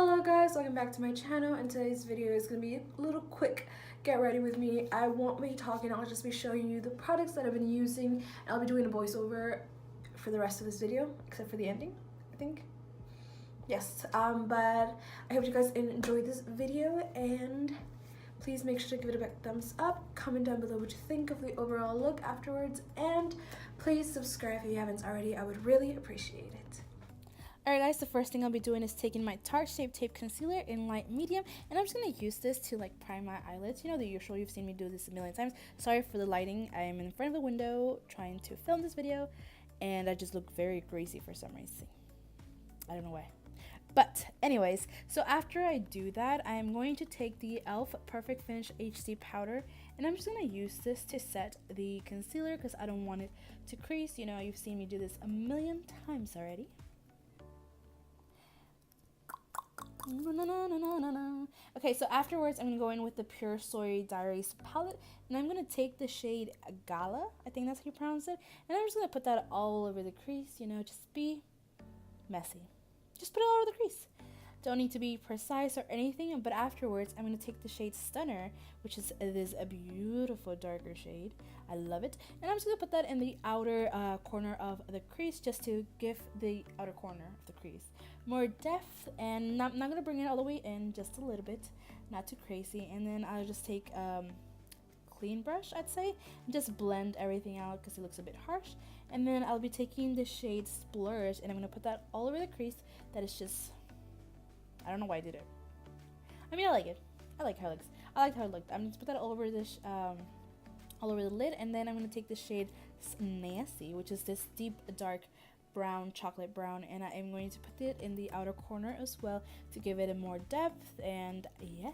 Hello guys, welcome back to my channel, and today's video is going to be a little quick get ready with me. I won't be talking, I'll just be showing you the products that I've been using, and I'll be doing a voiceover for the rest of this video, except for the ending, I think. Yes, but I hope you guys enjoyed this video, and please make sure to give it a big thumbs up, comment down below what you think of the overall look afterwards, and please subscribe if you haven't already. I would really appreciate it. Alright guys, the first thing I'll be doing is taking my Tarte Shape Tape Concealer in light medium, and I'm just going to use this to like prime my eyelids. You know, the usual, you've seen me do this a million times. Sorry for the lighting, I'm in front of the window trying to film this video, and I just look very greasy for some reason. I don't know why. But anyways, so after I do that, I'm going to take the e.l.f. Perfect Finish HD powder, and I'm just going to use this to set the concealer because I don't want it to crease. You know, you've seen me do this a million times already. Okay, so afterwards I'm gonna go in with the Pure Soiree Diaries palette, and I'm gonna take the shade Gala, I think that's how you pronounce it, and I'm just gonna put that all over the crease. You know, just be messy, just put it all over the crease. Don't need to be precise or anything. But afterwards I'm going to take the shade Stunner, which is this a beautiful darker shade. I love it, and I'm just going to put that in the outer corner of the crease, just to give the outer corner of the crease more depth, and not going to bring it all the way in, just a little bit, not too crazy. And then I'll just take clean brush, I'd say, and just blend everything out because it looks a bit harsh. And then I'll be taking the shade Splurge, and I'm going to put that all over the crease. That is just, I don't know why I did it. I mean, I like it. I like how it looks. I like how it looked. I'm going to put that all over this, all over the lid, and then I'm going to take the shade Nasty, which is this deep dark brown, chocolate brown, and I am going to put it in the outer corner as well to give it a more depth. And yes.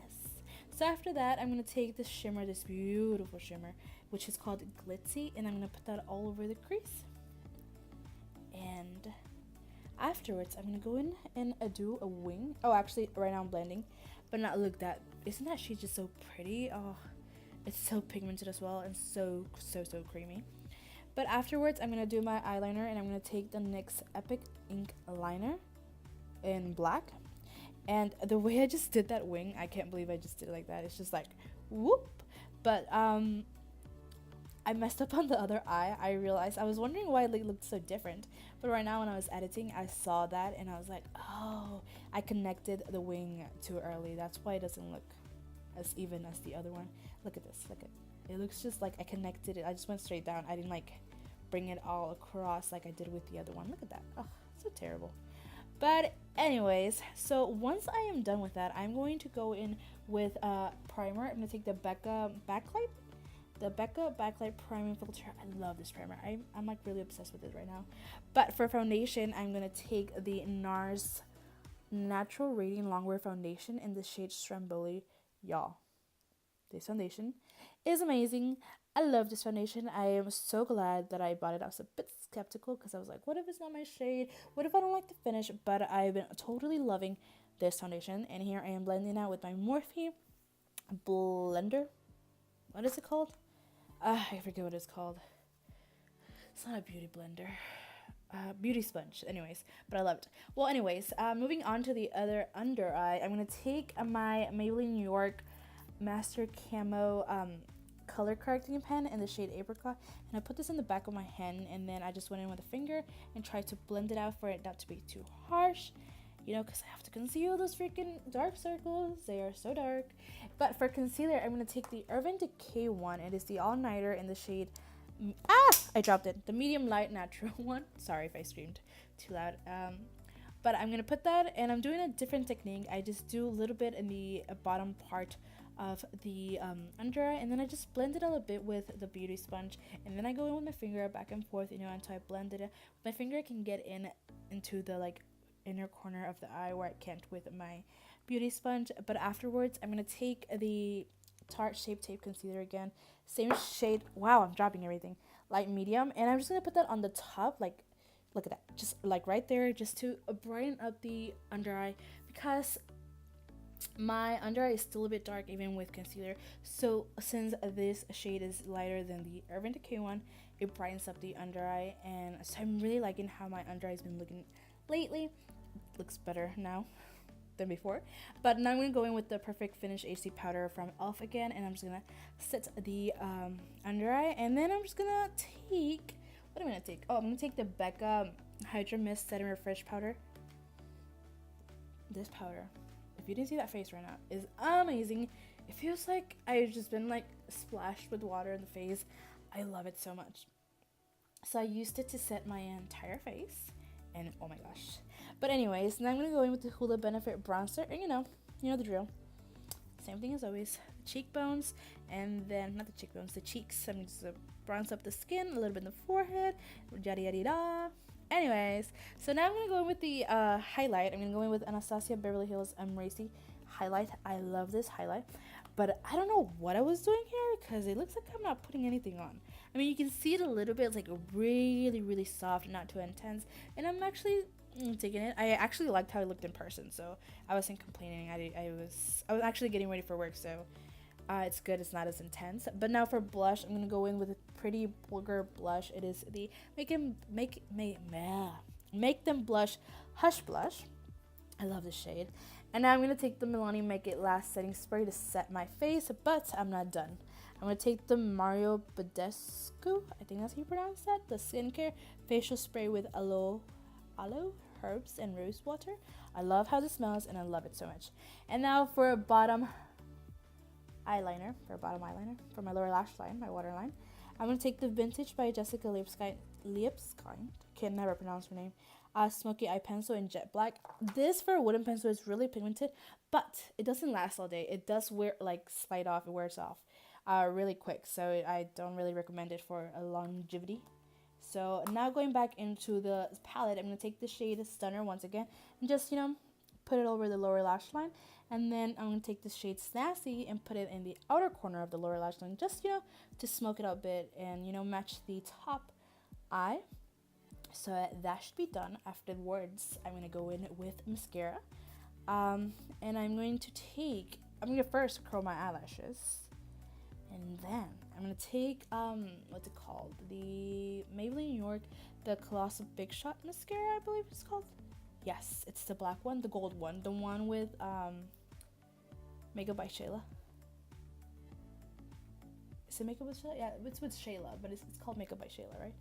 So after that, I'm going to take this shimmer, this beautiful shimmer, which is called Glitzy, and I'm going to put that all over the crease. And afterwards, I'm going to go in and do a wing. Oh, actually, right now I'm blending, but not look that. Isn't that shade just so pretty? Oh, it's so pigmented as well, and so creamy. But afterwards, I'm going to do my eyeliner, and I'm going to take the NYX Epic Ink Liner in black. And the way I just did that wing, I can't believe I just did it like that. It's just like, whoop. But I messed up on the other eye. I realized, I was wondering why it looked so different. But right now when I was editing, I saw that, and I was like, oh, I connected the wing too early. That's why it doesn't look as even as the other one. Look at this. Look at it. It looks just like I connected it. I just went straight down. I didn't like bring it all across like I did with the other one. Look at that. Oh, so terrible. But anyways, so once I am done with that, I'm going to go in with a primer. I'm going to take the Becca Backlight. The Becca Backlight Priming Filter. I love this primer. I'm like really obsessed with it right now. But for foundation, I'm going to take the Nars Natural Radiant Longwear Foundation in the shade Stromboli. Y'all, this foundation is amazing. I love this foundation. I am so glad that I bought it. I was a bit skeptical because I was like, what if it's not my shade? What if I don't like the finish? But I've been totally loving this foundation. And here I am blending out with my Morphe blender. What is it called? I forget what it's called. It's not a beauty blender. Beauty sponge. Anyways, but I love it. Well, anyways, moving on to the other under eye. I'm going to take my Maybelline New York Master Camo color correcting pen in the shade Apricot, and I put this in the back of my hand, and then I just went in with a finger and tried to blend it out for it not to be too harsh, you know, because I have to conceal those freaking dark circles. They are so dark. But for concealer, I'm going to take the Urban Decay one. It is the all-nighter in the shade I dropped it, the medium light natural one. Sorry if I screamed too loud. But I'm going to put that, and I'm doing a different technique. I just do a little bit in the bottom part of the under eye, and then I just blend it a little bit with the beauty sponge, and then I go in with my finger back and forth, you know, until I blend it. My finger can get into the like inner corner of the eye where I can't with my beauty sponge. But afterwards, I'm gonna take the Tarte Shape Tape Concealer again, same shade. Wow, I'm dropping everything. Light medium, and I'm just gonna put that on the top, like, look at that, just like right there, just to brighten up the under eye, because my under eye is still a bit dark even with concealer. So since this shade is lighter than the Urban Decay one, it brightens up the under eye, and so I'm really liking how my under eye has been looking lately. Looks better now. than before. But now I'm going to go in with the Perfect Finish HD powder from e.l.f. again, and I'm just going to set the under eye, and then I'm just going to take, what am I going to take? Oh, I'm going to take the Becca Hydra-Mist Set and Refresh powder. This powder, if you didn't see that face right now, is amazing. It feels like I've just been like splashed with water in the face. I love it so much. So I used it to set my entire face, and oh my gosh. But anyways, now I'm gonna go in with the Hoola Benefit bronzer, and you know the drill. Same thing as always, the cheekbones, and then not the cheekbones, the cheeks. I'm just gonna bronze up the skin, a little bit in the forehead, yada yada yada. Anyways, so now I'm gonna go in with the highlight. I'm gonna go in with Anastasia Beverly Hills Amrezy highlight. I love this highlight, but I don't know what I was doing here because it looks like I'm not putting anything on. I mean, you can see it a little bit. It's like really soft, not too intense, and I'm actually taking it. I actually liked how it looked in person, so I wasn't complaining. I was actually getting ready for work, so it's good. It's not as intense. But now for blush, I'm gonna go in with a pretty Vulgar blush. It is the Make Them Blush Hush Blush. I love this shade. And now I'm gonna take the Milani Make It Last setting spray to set my face, but I'm not done. I'm gonna take the Mario Badescu, I think that's how you pronounce that, the skincare facial spray with aloe, herbs, and rosewater. I love how this smells, and I love it so much. And now for a bottom eyeliner, for my lower lash line, my waterline, I'm going to take the Vintage by Jessica Liebskind, can never pronounce her name, Smokey Eye Pencil in Jet Black. This for a wooden pencil is really pigmented, but it doesn't last all day. It does slide off, it wears off really quick, so I don't really recommend it for a longevity. So now going back into the palette, I'm going to take the shade Stunner once again, and just, put it over the lower lash line. And then I'm going to take the shade Snazzy and put it in the outer corner of the lower lash line, just, to smoke it out a bit and, match the top eye. So that should be done. Afterwards, I'm going to go in with mascara. And I'm going to first curl my eyelashes. And then I'm going to take, what's it called? The Maybelline New York, the Colossal Big Shot mascara, I believe it's called. Yes, it's the black one, the gold one, the one with Makeup by Shayla. Is it Makeup with Shayla? Yeah, it's with Shayla, but it's called Makeup by Shayla, right?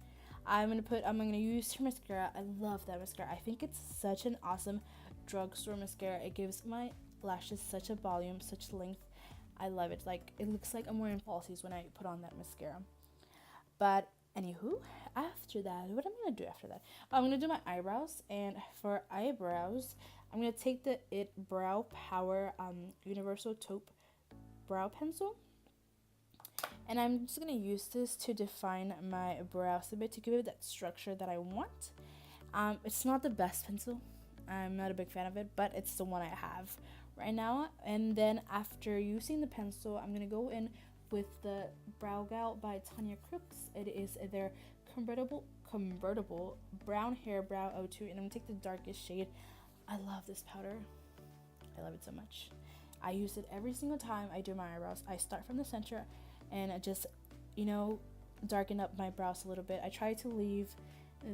I'm gonna use her mascara. I love that mascara. I think it's such an awesome drugstore mascara. It gives my lashes such a volume, such length. I love it. Like, it looks like I'm wearing falsies when I put on that mascara. But anywho, after that, what am I gonna do after that? I'm gonna do my eyebrows, and for eyebrows, I'm gonna take the It Brow Power Universal Taupe Brow Pencil, and I'm just gonna use this to define my brows a bit, to give it that structure that I want. It's not the best pencil. I'm not a big fan of it, but it's the one I have right now. And then after using the pencil, I'm gonna go in with the Browgal by Tonya Crooks. It is their convertible brown hair brow 02, and I'm gonna take the darkest shade. I love this powder. I love it so much. I use it every single time I do my eyebrows. I start from the center and I just, darken up my brows a little bit. I try to leave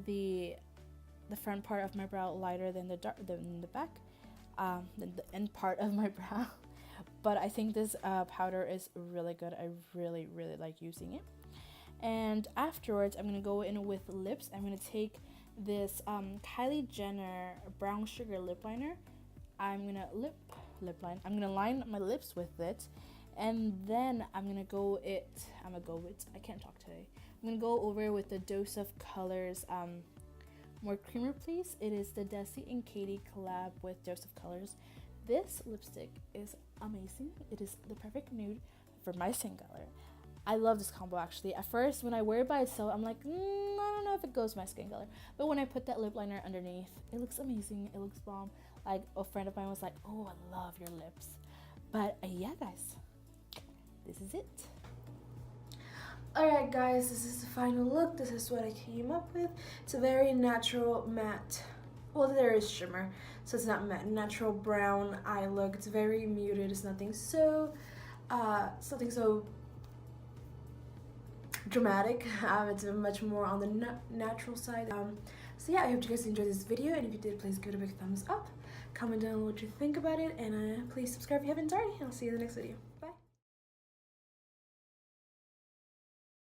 the front part of my brow lighter than the back, than the end part of my brow. But I think this powder is really good. I really like using it. And afterwards, I'm gonna go in with lips. I'm gonna take this Kylie Jenner brown sugar lip liner. I'm gonna I'm gonna line my lips with it, and then I can't talk today. I'm gonna go over with the Dose of Colors More Creamer Please. It is the Desi and Katy collab with Dose of Colors. This lipstick is amazing. It is the perfect nude for my skin color. I love this combo actually. At first, when I wear it by itself, I'm like, I don't know if it goes my skin color. But when I put that lip liner underneath, it looks amazing. It looks bomb. Like, a friend of mine was like, oh, I love your lips. But yeah, guys, this is it. Alright guys, this is the final look. This is what I came up with. It's a very natural matte, well, there is shimmer, so it's not matte, natural brown eye look. It's very muted. It's nothing so dramatic. It's much more on the natural side. So yeah, I hope you guys enjoyed this video, and if you did, please give it a big thumbs up. Comment down what you think about it, and please subscribe if you haven't already. I'll see you in the next video. Bye.